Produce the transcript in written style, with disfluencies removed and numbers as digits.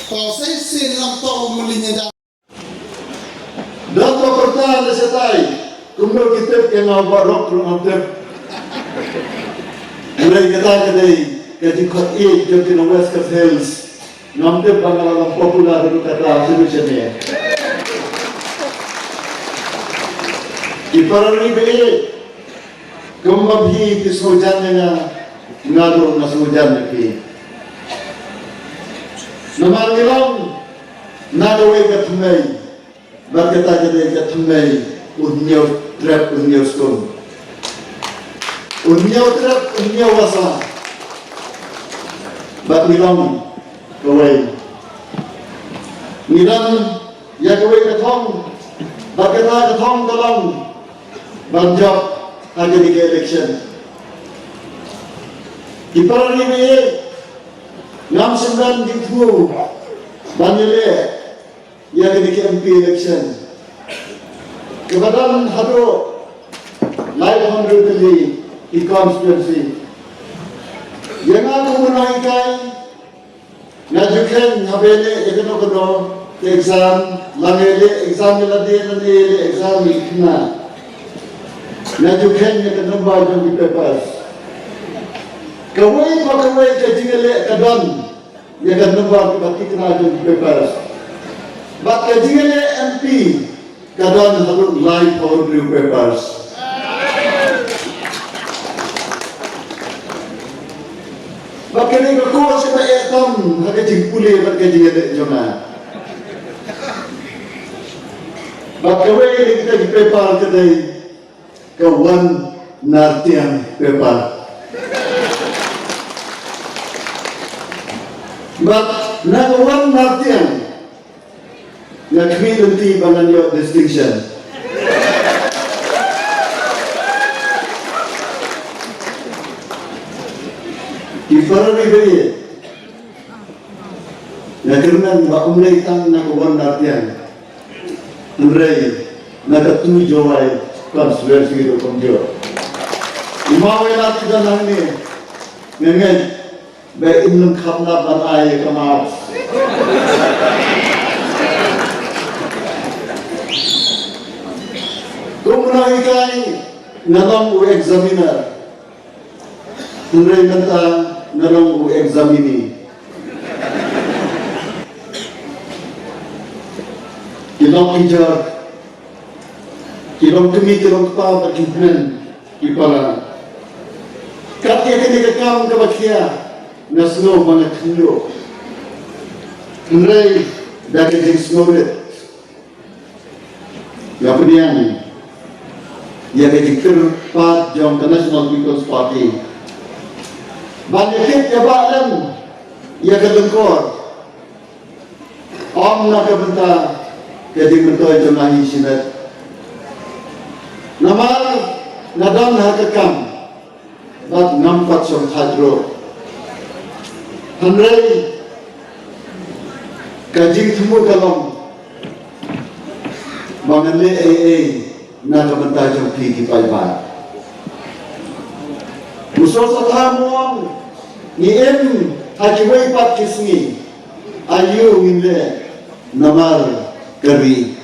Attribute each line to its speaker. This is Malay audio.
Speaker 1: Kalau saya sin lam tau melinya dah.
Speaker 2: Dato pertahan setai, kumno kita kena barok rumah tep. Mulai kita kedai, jadi kot jadi no West Coast Hills, nampak Bangladesh popular itu kata solusinya. Iparani be, kumabhi kisujan na ngado nasujan napi. Namal nilang nagaway katumay. Berkata kedai katumay unnyau trap unnyau stone. Unnyau trap unnyau wasa. Bak nilang kaway. Nilang ya kaway katong. Berkata katong dalam banjak aja di election. Iparani be Ngam sembilan gitu, banyak ya ketika MP election. Kemudian hado live honorably di constituency. Yang aku menaikkan, ngajukan habele ekonomi exam, langele exam lagi exam ikna. Ngajukan ekonomi baca di papers. Kawai kajingale kadon ya kan nombor baki kena jadi papers. Bak kajingale MP kadon harus live for new papers. Bak kini kau siapa ekam harga jingpuli bak kajingale jona. Bak kawai kita di paper kedai kawan nartian paper. But number one Martian, the community banganyo distinction. Ifarani beri, nakernan ba umlay tang number one Martian, umlay nakatu jawai conspiracy itu komjo. Imawai natin dan ini, nengen. Baik ilmu khabla banai kamar. Kumulaikai nalong u examiner. Tunai nanta nalong u examini. Kilong ijar, kilong kemi, kilong kepala berkimpun kipala. Katya kini kekam kebakia. Nasno mana kendo, kendai dari diskoret, ya peniani, ya kejikter part jam National People's Party, banyak ya badan, ya kelengkor, nak kebentar, kejikter jonahi sinet, namal nadam hakakam, bat nampak som hadro. Handrai kajing temu dalam mengenai na kementar jampi kipaiban. Musuh satamuang ni hajiwai pat kisni ayu inle namar kari